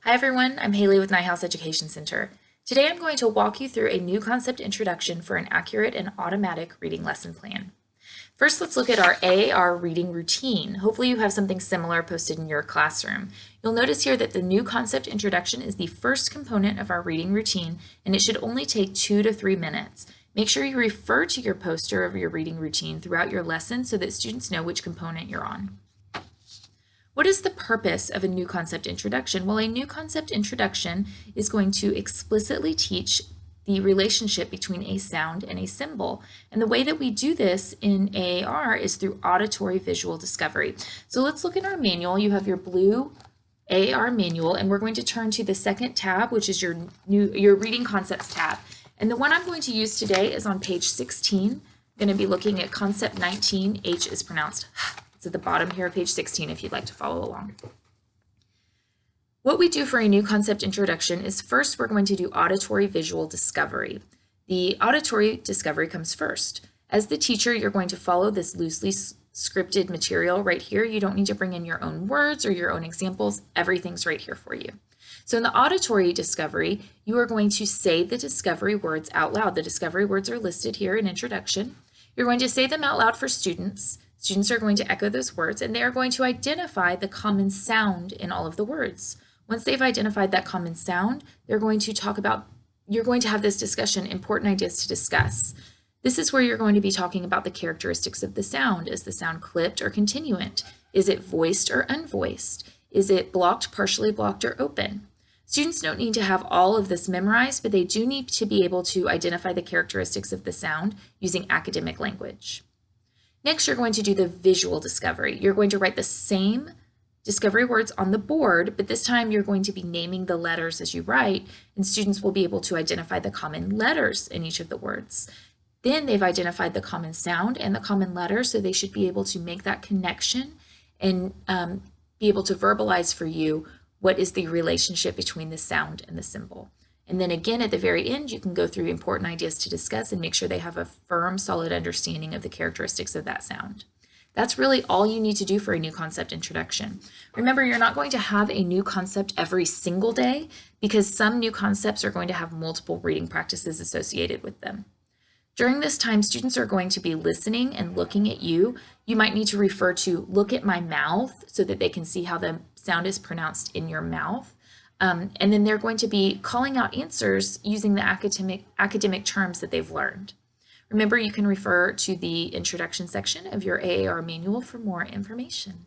Hi everyone, I'm Haley with Neuhaus Education Center. Today I'm going to walk you through a new concept introduction for an accurate and automatic reading lesson plan. First, let's look at our Aar Reading Routine. Hopefully you have something similar posted in your classroom. You'll notice here that the new concept introduction is the first component of our reading routine, and it should only take 2 to 3 minutes. Make sure you refer to your poster of your reading routine throughout your lesson so that students know which component you're on. What is the purpose of a new concept introduction? Well, a new concept introduction is going to explicitly teach the relationship between a sound and a symbol. And the way that we do this in AAR is through auditory visual discovery. So let's look at our manual. You have your blue AAR manual, and we're going to turn to the second tab, which is your reading concepts tab. And the one I'm going to use today is on page 16. I'm going to be looking at concept 19. H is pronounced H. It's at the bottom here of page 16 if you'd like to follow along. What we do for a new concept introduction is first we're going to do auditory visual discovery. The auditory discovery comes first. As the teacher, you're going to follow this loosely scripted material right here. You don't need to bring in your own words or your own examples. Everything's right here for you. So in the auditory discovery, you are going to say the discovery words out loud. The discovery words are listed here in introduction. You're going to say them out loud for students. Students are going to echo those words, and they are going to identify the common sound in all of the words. Once they've identified that common sound, you're going to have this discussion, important ideas to discuss. This is where you're going to be talking about the characteristics of the sound. Is the sound clipped or continuant? Is it voiced or unvoiced? Is it blocked, partially blocked, or open? Students don't need to have all of this memorized, but they do need to be able to identify the characteristics of the sound using academic language. Next, you're going to do the visual discovery. You're going to write the same discovery words on the board, but this time you're going to be naming the letters as you write, and students will be able to identify the common letters in each of the words. Then they've identified the common sound and the common letter, so they should be able to make that connection and be able to verbalize for you what is the relationship between the sound and the symbol. And then again, at the very end, you can go through important ideas to discuss and make sure they have a firm, solid understanding of the characteristics of that sound. That's really all you need to do for a new concept introduction. Remember, you're not going to have a new concept every single day because some new concepts are going to have multiple reading practices associated with them. During this time, students are going to be listening and looking at you. You might need to refer to look at my mouth so that they can see how the sound is pronounced in your mouth. And then they're going to be calling out answers using the academic terms that they've learned. Remember, you can refer to the introduction section of your AAR manual for more information.